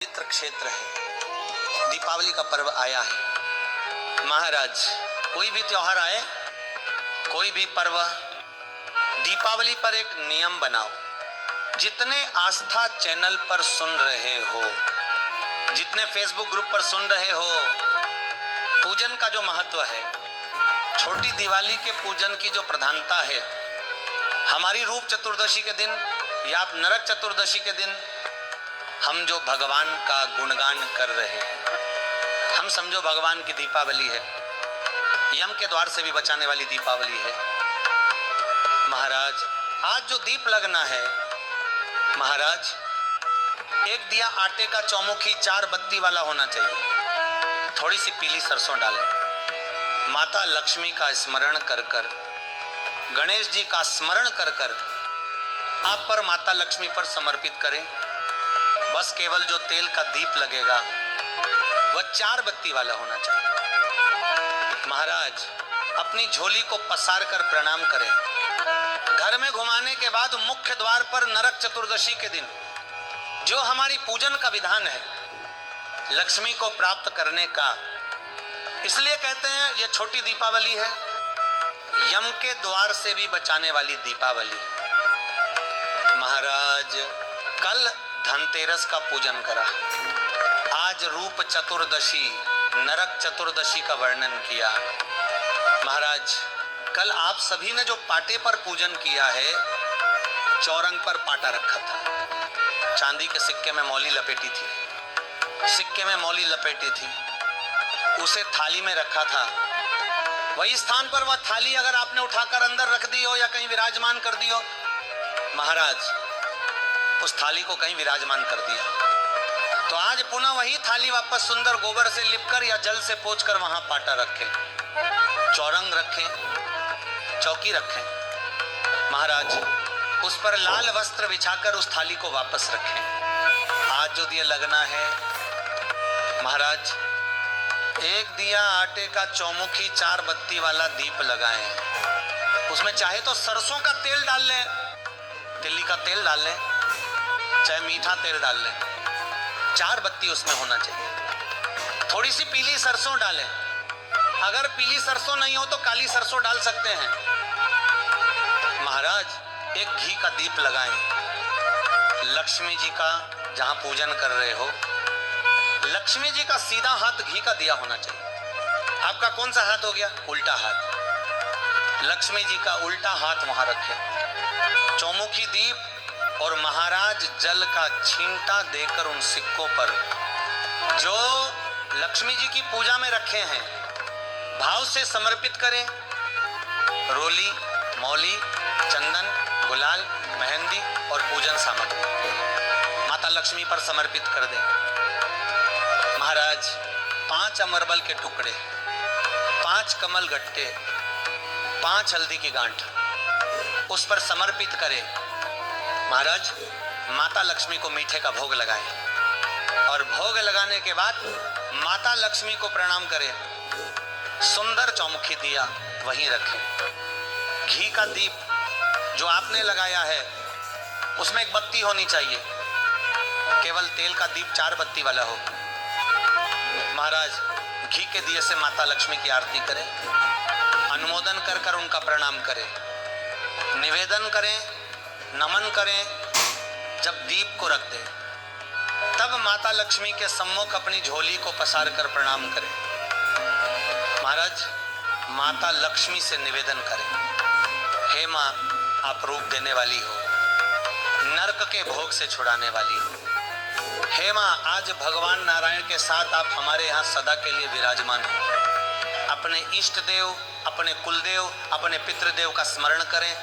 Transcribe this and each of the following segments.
पवित्र क्षेत्र है। दीपावली का पर्व आया है। महाराज, कोई भी त्योहार आए, कोई भी पर्व, दीपावली पर एक नियम बनाओ। जितने आस्था चैनल पर सुन रहे हो, जितने फेसबुक ग्रुप पर सुन रहे हो, पूजन का जो महत्व है, छोटी दिवाली के पूजन की जो प्रधानता है, हमारी रूप चतुर्दशी के दिन या नरक चतुर्दशी के दिन हम जो भगवान का गुणगान कर रहे हैं, हम समझो भगवान की दीपावली है, यम के द्वार से भी बचाने वाली दीपावली है। महाराज, आज जो दीप लगना है, महाराज एक दिया आटे का चौमुखी 4 बत्ती वाला होना चाहिए। थोड़ी सी पीली सरसों डालें। माता लक्ष्मी का स्मरण कर कर, गणेश जी का स्मरण कर कर आप पर माता लक्ष्मी पर समर्पित करें। बस केवल जो तेल का दीप लगेगा वह 4 बत्ती वाला होना चाहिए। महाराज, अपनी झोली को पसार कर प्रणाम करें। घर में घुमाने के बाद मुख्य द्वार पर नरक चतुर्दशी के दिन जो हमारी पूजन का विधान है, लक्ष्मी को प्राप्त करने का, इसलिए कहते हैं यह छोटी दीपावली है, यम के द्वार से भी बचाने वाली दीपावली। महाराज, कल धनतेरस का पूजन करा, आज रूप चतुर्दशी, नरक चतुर्दशी का वर्णन किया। महाराज, कल आप सभी ने जो पाटे पर पूजन किया है, चौरंग पर पाटा रखा था, चांदी के सिक्के में मौली लपेटी थी, सिक्के में मौली लपेटी थी, उसे थाली में रखा था। वही स्थान पर वह थाली अगर आपने उठाकर अंदर रख दी हो या कहीं विराजमान कर दी हो, महाराज उस थाली को कहीं विराजमान कर दिया, तो आज पुनः वही थाली वापस सुंदर गोबर से लिपकर या जल से पोंछकर वहां पाटा रखें, चौरंग रखें, चौकी रखें। महाराज, उस पर लाल वस्त्र बिछाकर उस थाली को वापस रखें। आज जो दिया लगना है, महाराज एक दिया आटे का चौमुखी 4 बत्ती वाला दीप लगाएं। उसमें चाहे तो सरसों का तेल डाल लें, तिल्ली का तेल डाल लें, चाहे मीठा तेल डाल लें, 4 बत्ती उसमें होना चाहिए। थोड़ी सी पीली सरसों डालें, अगर पीली सरसों नहीं हो तो काली सरसों डाल सकते हैं। महाराज, एक घी का दीप लगाएं। लक्ष्मी जी का जहां पूजन कर रहे हो, लक्ष्मी जी का सीधा हाथ घी का दिया होना चाहिए। आपका कौन सा हाथ हो गया? उल्टा हाथ। लक्ष्मी जी का उल्टा हाथ वहां रखें। चौमुखी दीप और महाराज जल का छींटा देकर उन सिक्कों पर जो लक्ष्मी जी की पूजा में रखे हैं, भाव से समर्पित करें। रोली, मौली, चंदन, गुलाल, मेहंदी और पूजन सामग्री माता लक्ष्मी पर समर्पित कर दें। महाराज, 5 अमरबल के टुकड़े, 5 कमल गट्टे, 5 हल्दी की गांठ उस पर समर्पित करें। महाराज, माता लक्ष्मी को मीठे का भोग लगाएं और भोग लगाने के बाद माता लक्ष्मी को प्रणाम करें। सुंदर चौमुखी दिया वहीं रखें। घी का दीप जो आपने लगाया है उसमें एक बत्ती होनी चाहिए, केवल तेल का दीप 4 बत्ती वाला हो। महाराज, घी के दिए से माता लक्ष्मी की आरती करें, अनुमोदन कर कर उनका प्रणाम करें, निवेदन करें, नमन करें। जब दीप को रख दें तब माता लक्ष्मी के सम्मुख अपनी झोली को पसार कर प्रणाम करें। महाराज, माता लक्ष्मी से निवेदन करें, हे माँ, आप रूप देने वाली हो, नरक के भोग से छुड़ाने वाली हो। हे माँ, आज भगवान नारायण के साथ आप हमारे यहाँ सदा के लिए विराजमान हो। अपने इष्ट देव, अपने कुलदेव, अपने पितृदेव का स्मरण करें,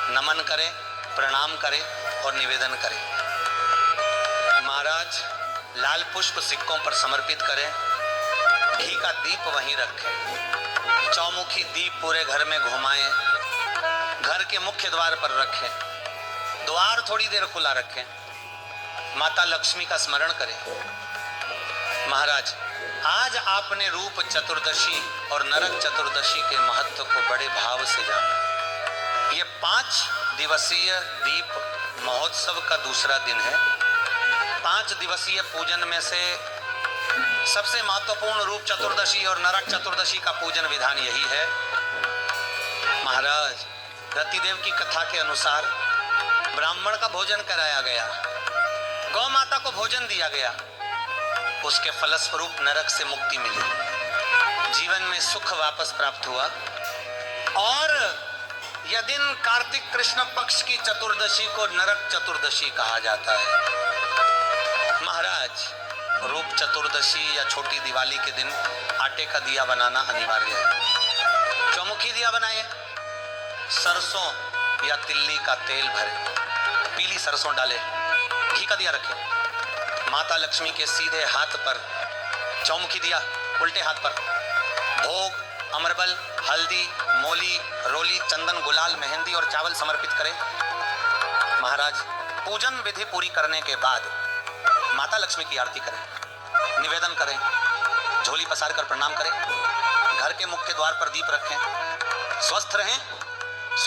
नमन करें, प्रणाम करें और निवेदन करें। महाराज, लाल पुष्प सिक्कों पर समर्पित करें, घी का दीप वहीं रखें, चौमुखी दीप पूरे घर में घुमाएं, घर के मुख्य द्वार पर रखें, द्वार थोड़ी देर खुला रखें, माता लक्ष्मी का स्मरण करें। महाराज, आज आपने रूप चतुर्दशी और नरक चतुर्दशी के महत्व को बड़े भाव से जाना। ये 5 दिवसीय दीप महोत्सव का दूसरा दिन है। 5 दिवसीय पूजन में से सबसे महत्वपूर्ण रूप चतुर्दशी और नरक चतुर्दशी का पूजन विधान यही है। महाराज, रतिदेव की कथा के अनुसार ब्राह्मण का भोजन कराया गया, गौ माता को भोजन दिया गया, उसके फलस्वरूप नरक से मुक्ति मिली, जीवन में सुख वापस प्राप्त हुआ। और यह दिन कार्तिक कृष्ण पक्ष की चतुर्दशी को नरक चतुर्दशी कहा जाता है। महाराज, रूप चतुर्दशी या छोटी दिवाली के दिन आटे का दिया बनाना अनिवार्य है। चौमुखी दिया बनाए, सरसों या तिल्ली का तेल भरे, पीली सरसों डाले, घी का दिया रखे, माता लक्ष्मी के सीधे हाथ पर चौमुखी दिया, उल्टे हाथ पर भोग, अमरबल, हल्दी, मोली, रोली, चंदन, गुलाल, मेहंदी और चावल समर्पित करें। महाराज, पूजन विधि पूरी करने के बाद माता लक्ष्मी की आरती करें, निवेदन करें, झोली पसार कर प्रणाम करें, घर के मुख्य द्वार पर दीप रखें। स्वस्थ रहें,